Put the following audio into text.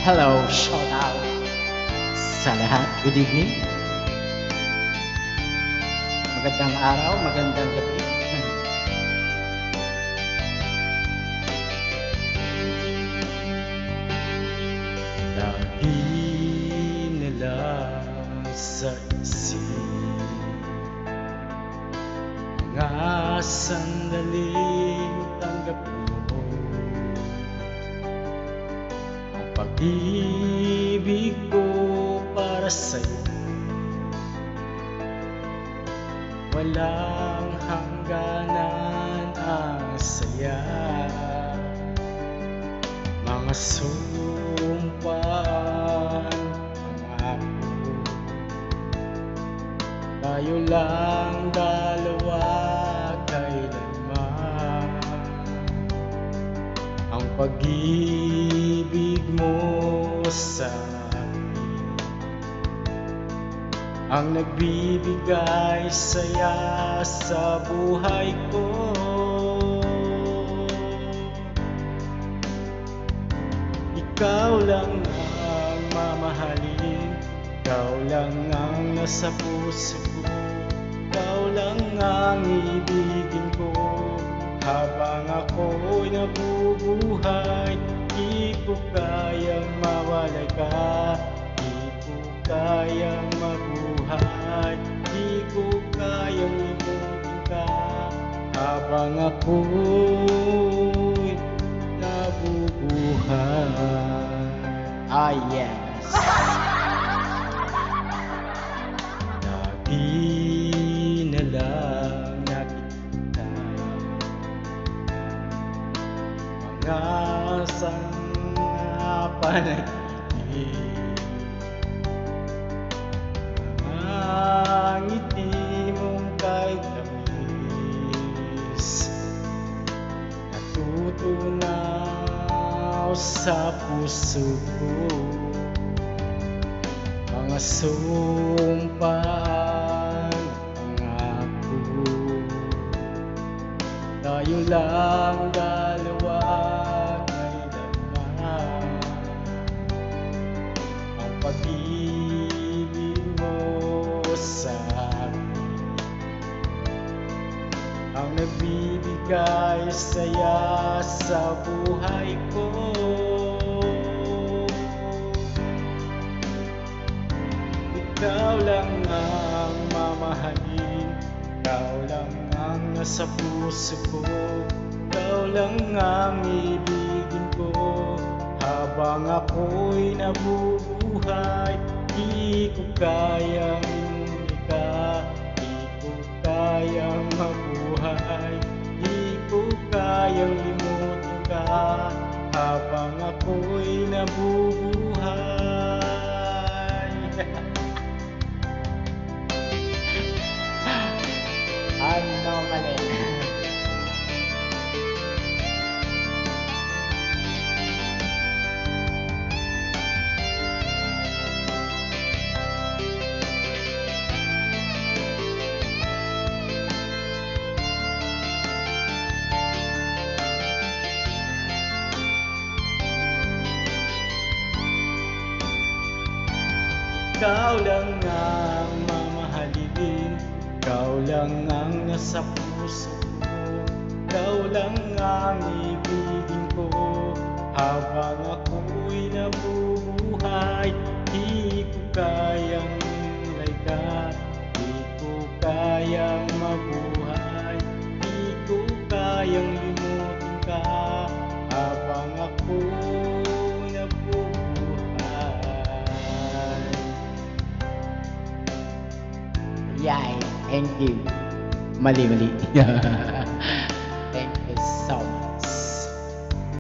Hello, shout out sa lahat. Good evening. Magandang araw, magandang gabi. Lagi na lang sa isip mga sandaling tanggapin mo ang pag-ibig ko para sa'yo. Walang hangganan ang saya, mga sumpaan, pangako. Tayo lang dalawa kailanman, ang pag-ibig mo sa ang nagbibigay saya sa buhay ko. Ikaw lang ang mamahalin, ikaw lang ang nasa puso ko, ikaw lang ang ibigin ko. Habang ako'y nabubuhay, di ko kayang mawalay ka, di ko kayang mabuhay, di ko kayang limutin ka. Habang ako'y nabubuhay. Ah, yes. Lagi na lang nakikita mga panaginip, ang ngiti mong kay tamis, natutunaw sa puso ko. Mga sumpaan, pangako, tayo lang dalawa kailanman, ang pag-ibig mo sa akin ang nagbibigay saya sa buhay ko. Ikaw lang ang mamahalin, ikaw lang ang nasa puso ko, ikaw lang ang ibigin ko. Habang ako'y nabubuhay, di ko kayang inulit ka, di ko kayang mabuhay, di ko kayang limutin ka. Habang ako'y nabubuhay. Ano mali? Ikaw lang ang mamahalin, ikaw lang ang nasa puso ko, ikaw lang ang ibigin ko. Habang ako'y nabubuhay, di ko kayang ilay ka, di ko kayang mabuhay, di ko kayang limutin ka. Habang ako'y nabubuhay. Yay, thank you. Mali.